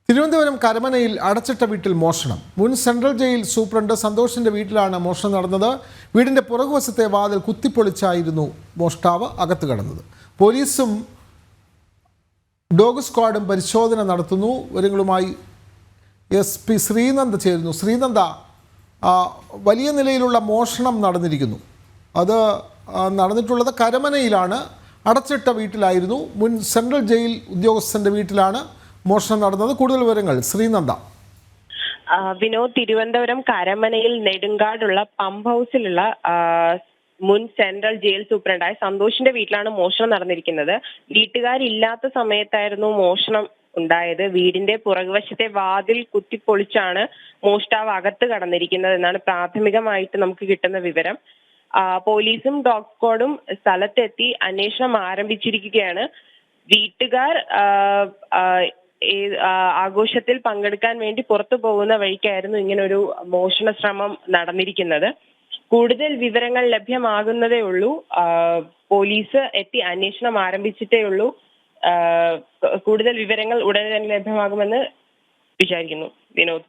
തിരുവനന്തപുരം കരമനയിൽ അടച്ചിട്ട വീട്ടിൽ മോഷണം. മുൻ സെൻട്രൽ ജയിൽ സൂപ്രണ്ട് സന്തോഷിന്റെ വീട്ടിലാണ് മോഷണം നടന്നത്. വീടിന്റെ പുറകുവശത്തെ വാതിൽ കുത്തിപ്പൊളിച്ചായിരുന്നു മോഷ്ടാവ് അകത്ത് കടന്നത്. പോലീസും ഡോഗ് സ്ക്വാഡും പരിശോധന നടത്തുന്നു. വിവരങ്ങളുമായി SP ശ്രീനന്ദ് ചേരുന്നു. ശ്രീനന്ദ, വലിയ നിലയിലുള്ള മോഷണം നടന്നിരിക്കുന്നു. അത് നടന്നിട്ടുള്ളത് കരമനയിലാണ്. അടച്ചിട്ട വീട്ടിലായിരുന്നു. മുൻ സെൻട്രൽ ജയിൽ ഉദ്യോഗസ്ഥന്റെ വീട്ടിലാണ് മോഷണം നടന്നത്. കൂടുതൽ വിവരങ്ങൾ ശ്രീനന്ദ. വിനോദ്, തിരുവനന്തപുരം കരമനയിൽ നെടുങ്കാടുള്ള പമ്പ് ഹൗസിലുള്ള മുൻ സെൻട്രൽ ജയിൽ സൂപ്രണ്ടായ സന്തോഷിന്റെ വീട്ടിലാണ് മോഷണം നടന്നിരിക്കുന്നത്. വീട്ടുകാരില്ലാത്ത സമയത്തായിരുന്നു മോഷണം ഉണ്ടായത്. വീടിന്റെ പുറകുവശത്തെ വാതിൽ കുത്തിപ്പൊളിച്ചാണ് മോഷ്ടാവ് അകത്ത് കടന്നിരിക്കുന്നത് എന്നാണ് പ്രാഥമികമായിട്ട് നമുക്ക് കിട്ടുന്ന വിവരം. പോലീസും ഡോഗ് സ്ക്വാഡും സ്ഥലത്തെത്തി അന്വേഷണം ആരംഭിച്ചിരിക്കുകയാണ്. വീട്ടുകാർ ആഘോഷത്തിൽ പങ്കെടുക്കാൻ വേണ്ടി പുറത്തു പോകുന്ന വഴിക്കായിരുന്നു ഇങ്ങനൊരു മോഷണ ശ്രമം നടന്നിരിക്കുന്നത്. കൂടുതൽ വിവരങ്ങൾ ലഭ്യമാകുന്നതേ ഉള്ളൂ. പോലീസ് എത്തി അന്വേഷണം ആരംഭിച്ചിട്ടേ ഉള്ളൂ. കൂടുതൽ വിവരങ്ങൾ ഉടനെ തന്നെ ലഭ്യമാകുമെന്ന് വിചാരിക്കുന്നു. വിനോദ്.